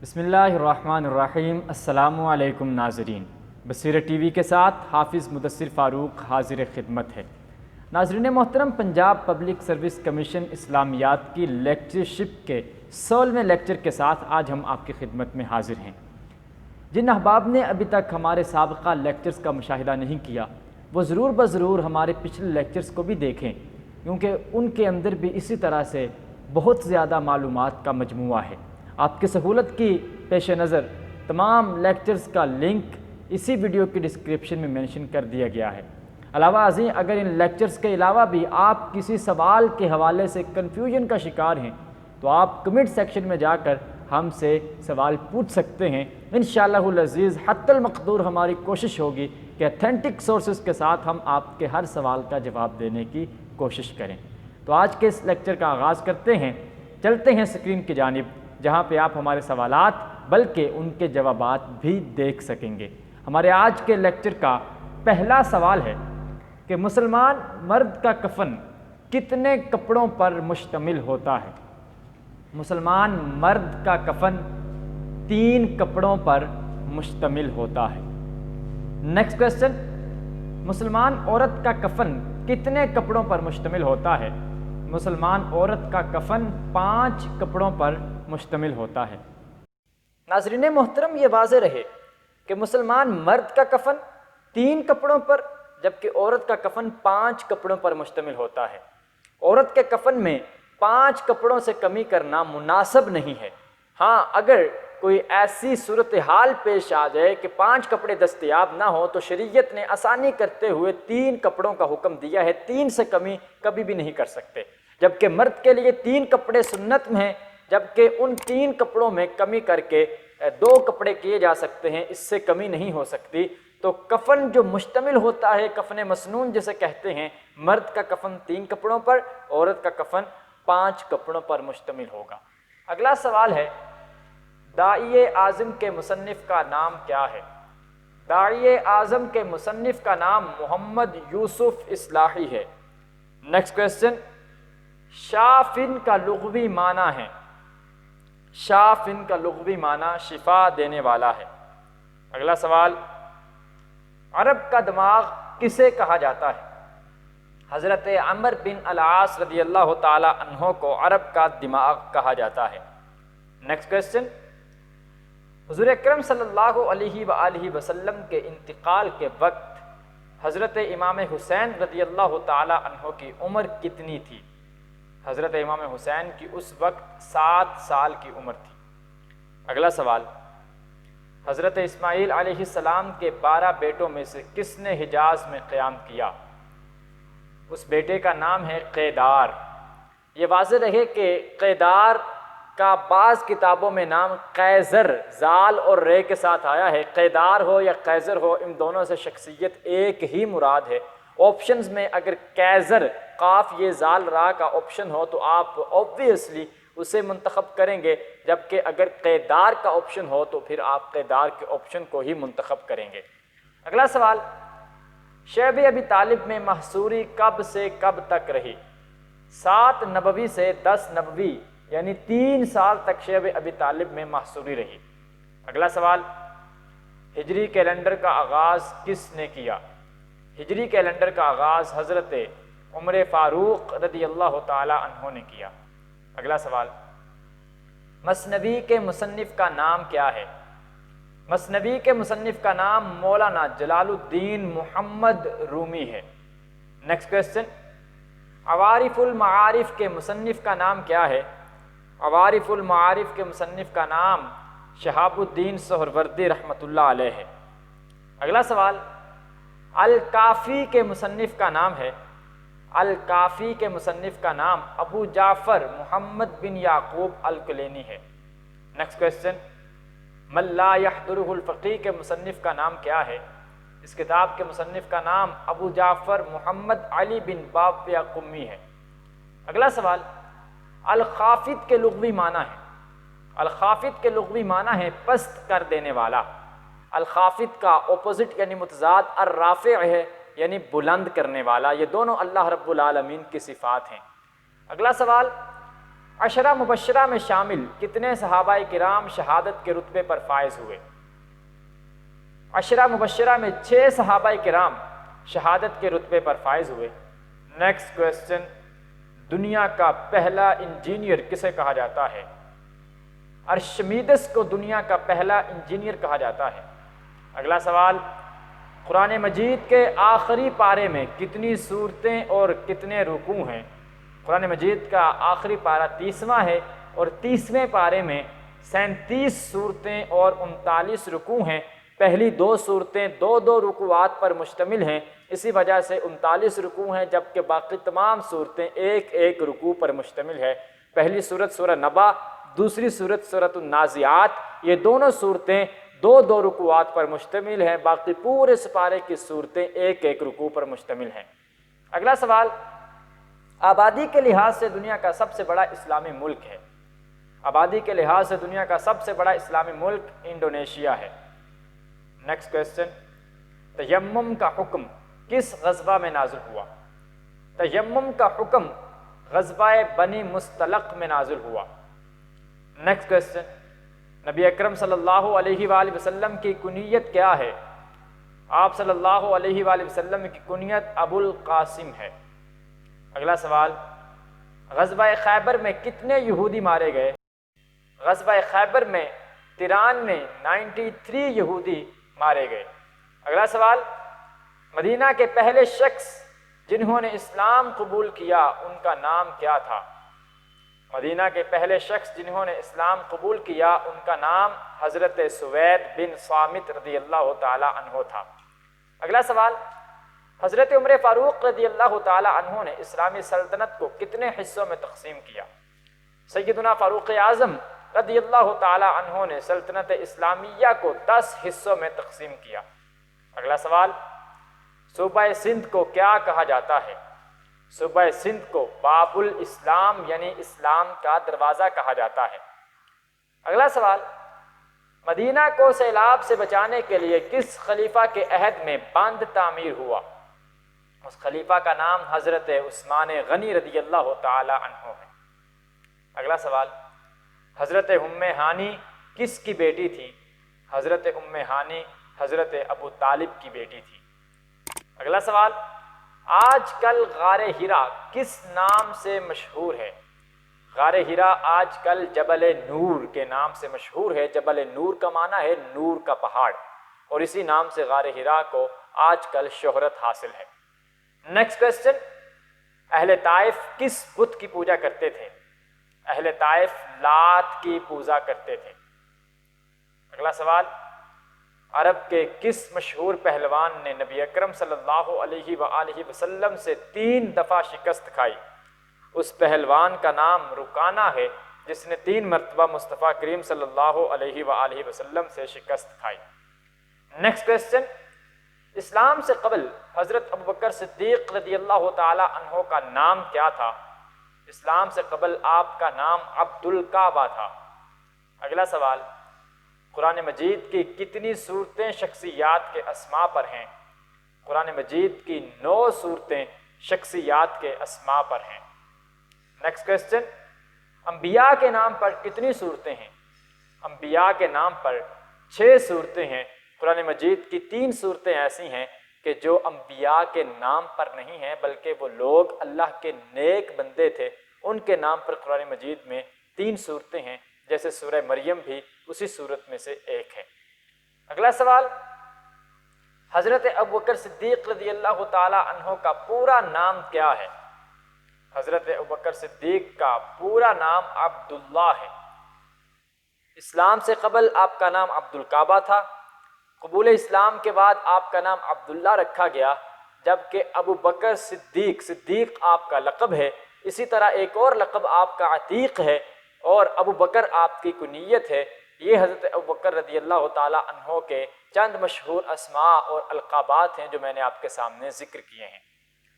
بسم اللہ الرحمن الرحیم۔ السلام علیکم ناظرین، بصیرت ٹی وی کے ساتھ حافظ مدثر فاروق حاضر خدمت ہے۔ ناظرین محترم، پنجاب پبلک سروس کمیشن اسلامیات کی لیکچرشپ کے 16ویں لیکچر کے ساتھ آج ہم آپ کی خدمت میں حاضر ہیں۔ جن احباب نے ابھی تک ہمارے سابقہ لیکچرز کا مشاہدہ نہیں کیا وہ ضرور بضرور ہمارے پچھلے لیکچرز کو بھی دیکھیں، کیونکہ ان کے اندر بھی اسی طرح سے بہت زیادہ معلومات کا مجموعہ ہے۔ آپ کی سہولت کی پیش نظر تمام لیکچرز کا لنک اسی ویڈیو کی ڈسکرپشن میں مینشن کر دیا گیا ہے۔ علاوہ ازیں اگر ان لیکچرز کے علاوہ بھی آپ کسی سوال کے حوالے سے کنفیوژن کا شکار ہیں تو آپ کمنٹ سیکشن میں جا کر ہم سے سوال پوچھ سکتے ہیں۔ انشاءاللہ العزیز حتی المقدور ہماری کوشش ہوگی کہ اتھینٹک سورسز کے ساتھ ہم آپ کے ہر سوال کا جواب دینے کی کوشش کریں۔ تو آج کے اس لیکچر کا آغاز کرتے ہیں۔ چلتے ہیں اسکرین کی جانب، جہاں پہ آپ ہمارے سوالات بلکہ ان کے جوابات بھی دیکھ سکیں گے۔ ہمارے آج کے لیکچر کا پہلا سوال ہے کہ مسلمان مرد کا کفن کتنے کپڑوں پر مشتمل ہوتا ہے؟ مسلمان مرد کا کفن 3 کپڑوں پر مشتمل ہوتا ہے۔ نیکسٹ کویسچن، مسلمان عورت کا کفن کتنے کپڑوں پر مشتمل ہوتا ہے؟ مسلمان عورت کا کفن 5 کپڑوں پر مشتمل ہوتا ہے۔ ناظرین محترم، یہ واضح رہے کہ مسلمان مرد کا کفن 3 کپڑوں پر جبکہ عورت کا کفن 5 کپڑوں پر مشتمل ہوتا ہے۔ عورت کے کفن میں 5 کپڑوں سے کمی کرنا مناسب نہیں ہے۔ ہاں، اگر کوئی ایسی صورتحال پیش آ جائے کہ 5 کپڑے دستیاب نہ ہو تو شریعت نے آسانی کرتے ہوئے 3 کپڑوں کا حکم دیا ہے۔ 3 سے کمی کبھی بھی نہیں کر سکتے، جبکہ مرد کے لیے 3 کپڑے سنت میں ہیں، جبکہ ان 3 کپڑوں میں کمی کر کے 2 کپڑے کیے جا سکتے ہیں، اس سے کمی نہیں ہو سکتی۔ تو کفن جو مشتمل ہوتا ہے، کفن مسنون جسے کہتے ہیں، مرد کا کفن 3 کپڑوں پر، عورت کا کفن 5 کپڑوں پر مشتمل ہوگا۔ اگلا سوال ہے، داعی اعظم کے مصنف کا نام کیا ہے؟ داعی اعظم کے مصنف کا نام محمد یوسف اصلاحی ہے۔ نیکسٹ کویسچن، شافن کا لغوی معنی ہے؟ شافن کا لغوی معنی شفا دینے والا ہے۔ اگلا سوال، عرب کا دماغ کسے کہا جاتا ہے؟ حضرت عمر بن العاص رضی اللہ تعالی عنہ کو عرب کا دماغ کہا جاتا ہے۔ نیکسٹ کویسچن، حضور اکرم صلی اللہ علیہ وآلہ وسلم کے انتقال کے وقت حضرت امام حسین رضی اللہ تعالی عنہ کی عمر کتنی تھی؟ حضرت امام حسین کی اس وقت 7 سال کی عمر تھی۔ اگلا سوال، حضرت اسماعیل علیہ السلام کے 12 بیٹوں میں سے کس نے حجاز میں قیام کیا؟ اس بیٹے کا نام ہے قیدار۔ یہ واضح رہے کہ قیدار کا بعض کتابوں میں نام قیزر زال اور رے کے ساتھ آیا ہے۔ قیدار ہو یا قیزر ہو، ان دونوں سے شخصیت ایک ہی مراد ہے۔ آپشنز میں اگر قیزر قاف یہ زال را کا آپشن ہو تو آپ اوبویسلی اسے منتخب کریں گے، جبکہ اگر قیدار کا آپشن ہو تو پھر آپ قیدار کے آپشن کو ہی منتخب کریں گے۔ اگلا سوال، شیب ابی طالب میں محصوری کب سے کب تک رہی؟ 7 نبوی سے 10 نبوی، یعنی 3 سال تک شیب ابی طالب میں محصوری رہی۔ اگلا سوال، ہجری کیلنڈر کا آغاز کس نے کیا؟ ہجری کیلنڈر کا آغاز حضرت عمر فاروق رضی اللہ تعالی عنہ نے کیا۔ اگلا سوال، مثنوی کے مصنف کا نام کیا ہے؟ مثنوی کے مصنف کا نام مولانا جلال الدین محمد رومی ہے۔ نیکسٹ کویسچن، عوارف المعارف کے مصنف کا نام کیا ہے؟ عوارف المعارف کے مصنف کا نام شہاب الدین سہروردی رحمۃ اللہ علیہ ہے۔ اگلا سوال، الکافی کے مصنف کا نام ہے؟ الکافی کے مصنف کا نام ابو جعفر محمد بن یعقوب الکلینی ہے۔ نیکسٹ کویسچن، من لا یحضرہ الفقیہ کے مصنف کا نام کیا ہے؟ اس کتاب کے مصنف کا نام ابو جعفر محمد علی بن باقیہ قمی ہے۔ اگلا سوال، الخافض کے لغوی معنی ہے؟ الخافض کے لغوی معنی ہے پست کر دینے والا۔ الخافض کا اپوزٹ یعنی متضاد الرافع ہے، یعنی بلند کرنے والا۔ یہ دونوں اللہ رب العالمین کی صفات ہیں۔ اگلا سوال، عشرہ مبشرہ میں شامل کتنے صحابہ کرام شہادت کے رتبے پر فائز ہوئے؟ عشرہ مبشرہ میں 6 صحابہ کرام شہادت کے رتبے پر فائز ہوئے۔ نیکسٹ کویسچن، دنیا کا پہلا انجینئر کسے کہا جاتا ہے؟ ارشمیدس کو دنیا کا پہلا انجینئر کہا جاتا ہے۔ اگلا سوال، قرآن مجید کے آخری پارے میں کتنی سورتیں اور کتنے رکوع ہیں؟ قرآن مجید کا آخری پارہ 30واں ہے اور 30ویں پارے میں 37 سورتیں اور 39 رکوع ہیں۔ پہلی 2 سورتیں 2 رکوعات پر مشتمل ہیں، اسی وجہ سے 39 رکوع ہیں، جبکہ باقی تمام صورتیں ایک رکوع پر مشتمل ہے۔ پہلی صورت سورہ نبا، دوسری صورت سورۃ النازعات، یہ دونوں صورتیں 2 رکوعات پر مشتمل ہیں، باقی پورے سپارے کی صورتیں ایک رکوع پر مشتمل ہیں۔ اگلا سوال، آبادی کے لحاظ سے دنیا کا سب سے بڑا اسلامی ملک ہے؟ آبادی کے لحاظ سے دنیا کا سب سے بڑا اسلامی ملک انڈونیشیا ہے۔ نیکسٹ کویسچن، تیمم کا حکم کس غزوہ میں نازل ہوا؟ تیمم کا حکم غزوہ بنی مستلق میں نازل ہوا۔ نیکسٹ کویسچن، نبی اکرم صلی اللہ علیہ وآلہ وسلم کی کنیت کیا ہے؟ آپ صلی اللہ علیہ وآلہ وسلم کی کنیت ابو القاسم ہے۔ اگلا سوال، غزوہ خیبر میں کتنے یہودی مارے گئے؟ غزوہ خیبر میں 93 یہودی مارے گئے۔ اگلا سوال، مدینہ کے پہلے شخص جنہوں نے اسلام قبول کیا ان کا نام کیا تھا؟ مدینہ کے پہلے شخص جنہوں نے اسلام قبول کیا ان کا نام حضرت سوید بن صامت رضی اللہ تعالی عنہ تھا۔ اگلا سوال، حضرت عمر فاروق رضی اللہ تعالی عنہ نے اسلامی سلطنت کو کتنے حصوں میں تقسیم کیا؟ سیدنا فاروق اعظم رضی اللہ تعالی عنہ نے سلطنت اسلامیہ کو 10 حصوں میں تقسیم کیا۔ اگلا سوال، صوبہ سندھ کو کیا کہا جاتا ہے؟ صوبہ سندھ کو باب الاسلام یعنی اسلام کا دروازہ کہا جاتا ہے۔ اگلا سوال، مدینہ کو سیلاب سے بچانے کے لیے کس خلیفہ کے عہد میں باندھ تعمیر ہوا؟ اس خلیفہ کا نام حضرت عثمان غنی رضی اللہ تعالی عنہ ہے۔ اگلا سوال، حضرت ام ہانی کس کی بیٹی تھی؟ حضرت ام ہانی حضرت ابو طالب کی بیٹی تھی۔ اگلا سوال، آج کل غار ہرا کس نام سے مشہور ہے؟ غار ہرا آج کل جبل نور کے نام سے مشہور ہے۔ جبل نور کا معنی ہے نور کا پہاڑ، اور اسی نام سے غار ہرا کو آج کل شہرت حاصل ہے۔ نیکسٹ کویسچن، اہل طائف کس بت کی پوجا کرتے تھے؟ اہل طائف لات کی پوجا کرتے تھے۔ اگلا سوال، عرب کے کس مشہور پہلوان نے نبی اکرم صلی اللہ علیہ وآلہ وسلم سے 3 دفعہ شکست کھائی؟ اس پہلوان کا نام رکانہ ہے، جس نے 3 مرتبہ مصطفیٰ کریم صلی اللہ علیہ وآلہ وسلم سے شکست کھائی۔ نیکسٹ کویسچن، اسلام سے قبل حضرت ابوبکر صدیق رضی اللہ تعالی عنہ کا نام کیا تھا؟ اسلام سے قبل آپ کا نام عبد الکعبہ تھا۔ اگلا سوال، قرآن مجید کی کتنی صورتیں شخصیات کے اسماء پر ہیں؟ قرآن مجید کی 9 صورتیں شخصیات کے اسماء پر ہیں۔ نیکسٹ کویسچن، انبیاء کے نام پر کتنی صورتیں ہیں؟ انبیاء کے نام پر 6 صورتیں ہیں۔ قرآن مجید کی 3 صورتیں ایسی ہیں کہ جو انبیاء کے نام پر نہیں ہیں، بلکہ وہ لوگ اللہ کے نیک بندے تھے، ان کے نام پر قرآن مجید میں 3 صورتیں ہیں، جیسے سورہ مریم بھی اسی صورت میں سے ایک ہے۔ اگلا سوال، حضرت ابوبکر صدیق رضی اللہ تعالی عنہ کا پورا نام کیا ہے؟ حضرت ابوبکر صدیق کا پورا نام عبداللہ ہے۔ اسلام سے قبل آپ کا نام عبد الکعبہ تھا، قبول اسلام کے بعد آپ کا نام عبداللہ رکھا گیا، جبکہ ابو بکر صدیق آپ کا لقب ہے۔ اسی طرح ایک اور لقب آپ کا عتیق ہے، اور ابو بکر آپ کی کنیت ہے۔ یہ حضرت ابو بکر رضی اللہ تعالی عنہ کے چند مشہور اسماء اور القابات ہیں جو میں نے آپ کے سامنے ذکر کیے ہیں۔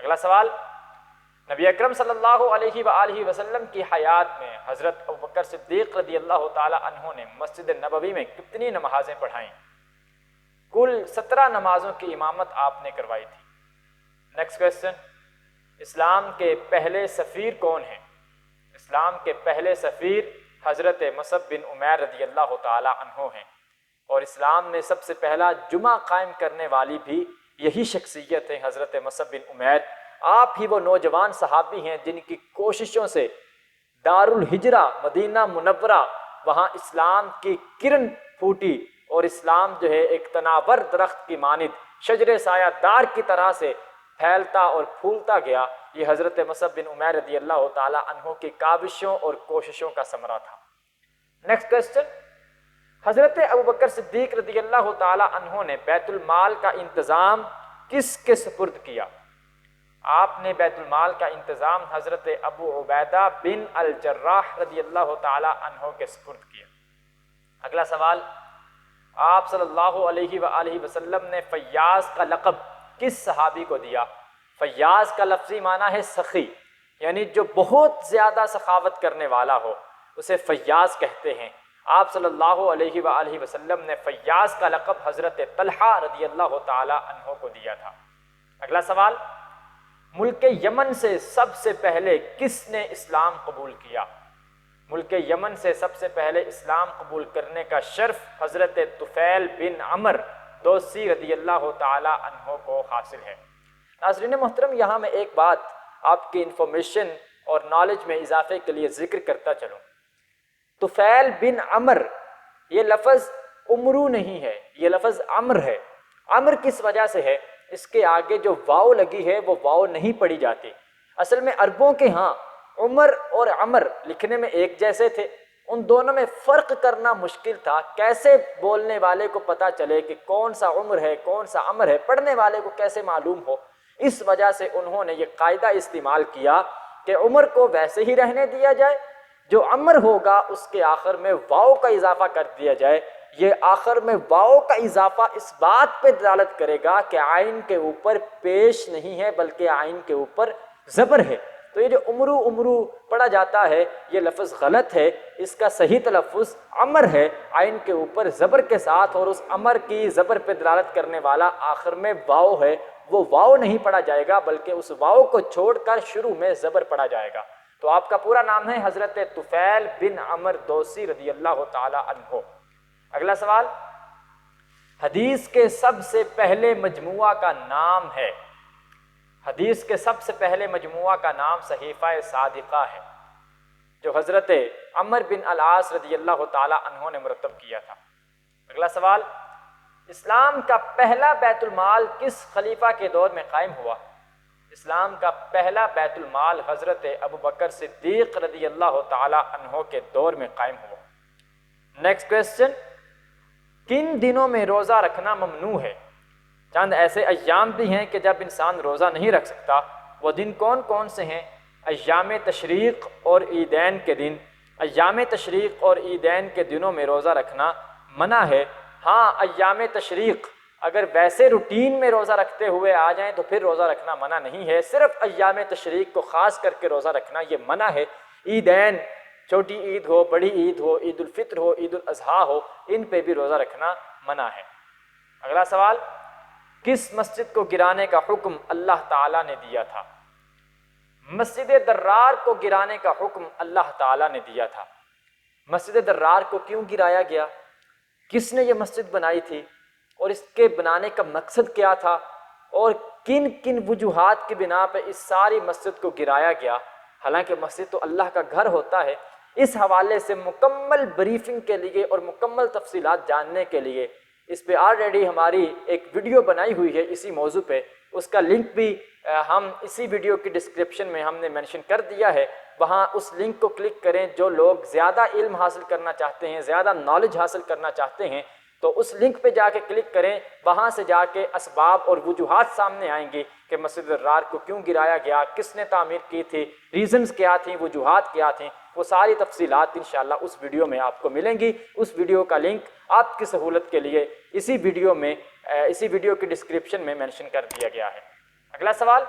اگلا سوال، نبی اکرم صلی اللہ علیہ وآلہ وسلم کی حیات میں حضرت ابو بکر صدیق رضی اللہ تعالی عنہ نے مسجد نبوی میں کتنی نمازیں پڑھائیں؟ کل 17 نمازوں کی امامت آپ نے کروائی تھی۔ نیکسٹ کویسچن، اسلام کے پہلے سفیر کون ہیں؟ اسلام کے پہلے سفیر حضرت مصعب بن عمیر رضی اللہ تعالی عنہ ہیں، اور اسلام میں سب سے پہلا جمعہ قائم کرنے والی بھی یہی شخصیت ہے حضرت مصعب بن عمیر۔ آپ ہی وہ نوجوان صحابی ہیں جن کی کوششوں سے دارالہجرہ مدینہ منورہ وہاں اسلام کی کرن پھوٹی، اور اسلام جو ہے ایک تناور درخت کی مانند شجر سایہ دار کی طرح سے پھیلتا اور پھولتا گیا۔ یہ حضرت مصعب بن عمیر رضی اللہ تعالی عنہ کی کاوشوں اور کوششوں کا ثمرہ تھا۔ نیکسٹ کوسچن، حضرت ابوبکر صدیق رضی اللہ تعالی عنہ نے بیت المال کا انتظام کس کے سپرد کیا؟ آپ نے بیت المال کا انتظام حضرت ابو عبیدہ بن الجراح رضی اللہ تعالی عنہ کے سپرد کیا۔ اگلا سوال، آپ صلی اللہ علیہ وآلہ وسلم نے فیاض کا لقب کس صحابی کو دیا؟ فیاض کا لفظی معنی ہے سخی، یعنی جو بہت زیادہ سخاوت کرنے والا ہو اسے فیاض کہتے ہیں۔ آپ صلی اللہ علیہ وآلہ وسلم نے فیاض کا لقب حضرت طلحہ رضی اللہ تعالی عنہ کو دیا تھا۔ اگلا سوال، ملک یمن سے سب سے پہلے کس نے اسلام قبول کیا؟ ملک یمن سے سب سے پہلے اسلام قبول کرنے کا شرف حضرت طفیل بن عمر دوسی رضی اللہ تعالی عنہ کو حاصل ہے۔ ناظرین محترم، یہاں میں ایک بات آپ کی انفارمیشن اور نالج میں اضافے کے لیے ذکر کرتا چلوں۔ طفیل بن عمر، یہ لفظ عمرو نہیں ہے، یہ لفظ عمر ہے۔ عمر کس وجہ سے ہے؟ اس کے آگے جو واو لگی ہے وہ واو نہیں پڑھی جاتی۔ اصل میں عربوں کے ہاں عمر اور عمر لکھنے میں ایک جیسے تھے، ان دونوں میں فرق کرنا مشکل تھا۔ کیسے بولنے والے کو پتا چلے کہ کون سا عمر ہے کون سا عمر ہے، پڑھنے والے کو کیسے معلوم ہو؟ اس وجہ سے انہوں نے یہ قاعدہ استعمال کیا کہ عمر کو ویسے ہی رہنے دیا جائے، جو عمر ہوگا اس کے آخر میں واو کا اضافہ کر دیا جائے۔ یہ آخر میں واو کا اضافہ اس بات پہ دلالت کرے گا کہ عین کے اوپر پیش نہیں ہے بلکہ عین کے اوپر زبر ہے۔ تو یہ جو عمرو پڑھا جاتا ہے یہ لفظ غلط ہے، اس کا صحیح تلفظ عمر ہے، عین کے اوپر زبر کے ساتھ، اور اس عمر کی زبر پہ دلالت کرنے والا آخر میں واو ہے، وہ واو نہیں پڑھا جائے گا بلکہ اس واو کو چھوڑ کر شروع میں زبر پڑھا جائے گا۔ تو آپ کا پورا نام ہے حضرت طفیل بن عمر دوسی رضی اللہ تعالی عنہ۔ اگلا سوال، حدیث کے سب سے پہلے مجموعہ کا نام ہے؟ حدیث کے سب سے پہلے مجموعہ کا نام صحیفہ صادقہ ہے، جو حضرت عمر بن العاص رضی اللہ تعالی عنہ نے مرتب کیا تھا۔ اگلا سوال، اسلام کا پہلا بیت المال کس خلیفہ کے دور میں قائم ہوا؟ اسلام کا پہلا بیت المال حضرت ابوبکر صدیق رضی اللہ تعالی عنہ کے دور میں قائم ہوا۔ نیکسٹ کوسچن، کن دنوں میں روزہ رکھنا ممنوع ہے؟ چند ایسے ایام بھی ہیں کہ جب انسان روزہ نہیں رکھ سکتا، وہ دن کون کون سے ہیں؟ ایام تشریق اور عیدین کے دن۔ ایام تشریق اور عیدین کے دنوں میں روزہ رکھنا منع ہے۔ ہاں، ایام تشریق اگر ویسے روٹین میں روزہ رکھتے ہوئے آ جائیں تو پھر روزہ رکھنا منع نہیں ہے، صرف ایام تشریق کو خاص کر کے روزہ رکھنا یہ منع ہے۔ عیدین، چھوٹی عید ہو، بڑی عید ہو، عید الفطر ہو، عید الاضحیٰ ہو، ان پہ بھی روزہ رکھنا منع ہے۔ اگلا سوال، کس مسجد کو گرانے کا حکم اللہ تعالیٰ نے دیا تھا؟ مسجد درار کو گرانے کا حکم اللہ تعالیٰ نے دیا تھا۔ مسجد درار کو کیوں گرایا گیا؟ کس نے یہ مسجد بنائی تھی اور اس کے بنانے کا مقصد کیا تھا، اور کن کن وجوہات کی بنا پہ اس ساری مسجد کو گرایا گیا؟ حالانکہ مسجد تو اللہ کا گھر ہوتا ہے۔ اس حوالے سے مکمل بریفنگ کے لیے اور مکمل تفصیلات جاننے کے لیے اس پہ آلریڈی ہماری ایک ویڈیو بنائی ہوئی ہے اسی موضوع پہ، اس کا لنک بھی ہم اسی ویڈیو کی ڈسکرپشن میں ہم نے مینشن کر دیا ہے، وہاں اس لنک کو کلک کریں۔ جو لوگ زیادہ علم حاصل کرنا چاہتے ہیں، زیادہ نالج حاصل کرنا چاہتے ہیں تو اس لنک پہ جا کے کلک کریں، وہاں سے جا کے اسباب اور وجوہات سامنے آئیں گی کہ مسجد درار کو کیوں گرایا گیا، کس نے تعمیر کی تھی، ریزنز کیا تھیں، وجوہات کیا تھیں، وہ ساری تفصیلات انشاءاللہ اس ویڈیو میں آپ کو ملیں گی۔ اس ویڈیو کا لنک آپ کی سہولت کے لیے اسی ویڈیو کی ڈسکرپشن میں مینشن کر دیا گیا ہے۔ اگلا سوال،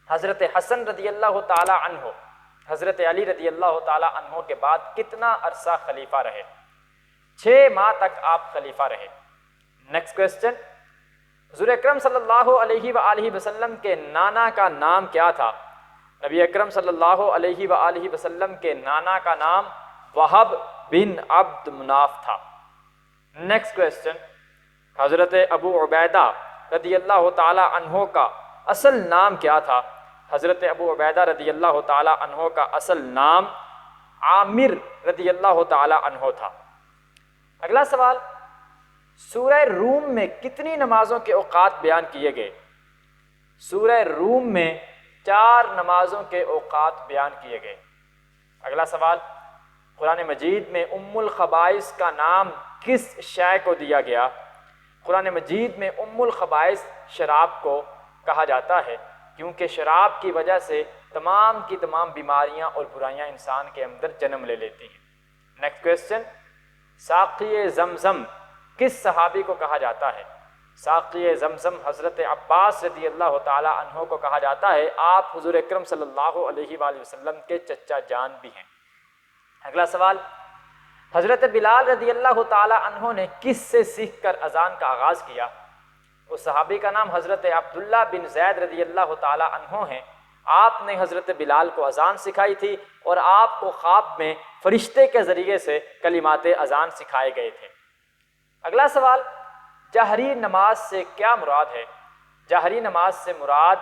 حضرت حسن رضی اللہ تعالی عنہ حضرت علی رضی اللہ تعالی عنہ کے بعد کتنا عرصہ خلیفہ رہے؟ 6 ماہ تک آپ خلیفہ رہے۔ نیکسٹ کوسچن، حضور اکرم صلی اللہ علیہ وآلہ وسلم کے نانا کا نام کیا تھا؟ نبی اکرم صلی اللہ علیہ وآلہ وسلم کے نانا کا نام وہب بن عبد مناف تھا۔ نیکسٹ کویسچن، حضرت ابو عبیدہ رضی اللہ تعالی عنہ کا اصل نام کیا تھا؟ حضرت ابو عبیدہ رضی اللہ تعالی عنہ کا اصل نام عامر رضی اللہ تعالی عنہ تھا۔ اگلا سوال، سورہ روم میں کتنی نمازوں کے اوقات بیان کیے گئے؟ سورہ روم میں 4 نمازوں کے اوقات بیان کیے گئے۔ اگلا سوال، قرآن مجید میں ام الخبائث کا نام کس شے کو دیا گیا؟ قرآن مجید میں ام الخبائث شراب کو کہا جاتا ہے کیونکہ شراب کی وجہ سے تمام کی تمام بیماریاں اور برائیاں انسان کے اندر جنم لے لیتی ہیں۔ نیکسٹ کویسچن، ساقی زمزم کس صحابی کو کہا جاتا ہے؟ ساقی زمزم حضرت عباس رضی اللہ تعالی عنہ کو کہا جاتا ہے۔ آپ حضور اکرم صلی اللہ علیہ وآلہ وسلم کے چچا جان بھی ہیں۔ اگلا سوال، حضرت بلال رضی اللہ تعالی عنہ نے کس سے سیکھ کر اذان کا آغاز کیا؟ اس صحابی کا نام حضرت عبداللہ بن زید رضی اللہ تعالی عنہ ہیں۔ آپ نے حضرت بلال کو اذان سکھائی تھی اور آپ کو خواب میں فرشتے کے ذریعے سے کلمات اذان سکھائے گئے تھے۔ اگلا سوال، جہری نماز سے کیا مراد ہے؟ جہری نماز سے مراد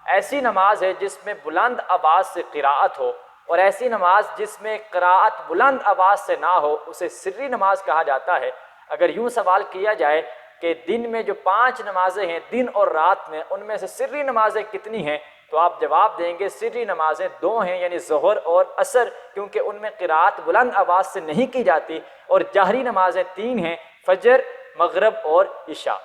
ایسی نماز ہے جس میں بلند آواز سے قراءت ہو، اور ایسی نماز جس میں قراءت بلند آواز سے نہ ہو اسے سری نماز کہا جاتا ہے۔ اگر یوں سوال کیا جائے کہ دن میں جو 5 نمازیں ہیں دن اور رات میں، ان میں سے سری نمازیں کتنی ہیں، تو آپ جواب دیں گے سری نمازیں 2 ہیں، یعنی ظہر اور عصر، کیونکہ ان میں قراءت بلند آواز سے نہیں کی جاتی، اور جہری نمازیں 3 ہیں، فجر، مغرب اور عشاء۔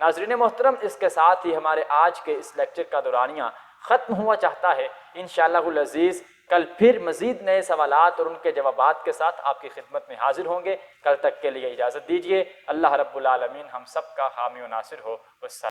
ناظرین محترم، اس کے ساتھ ہی ہمارے آج کے اس لیکچر کا دورانیہ ختم ہوا چاہتا ہے۔ انشاءاللہ العزیز کل پھر مزید نئے سوالات اور ان کے جوابات کے ساتھ آپ کی خدمت میں حاضر ہوں گے۔ کل تک کے لیے اجازت دیجیے۔ اللہ رب العالمین ہم سب کا حامی و ناصر ہو۔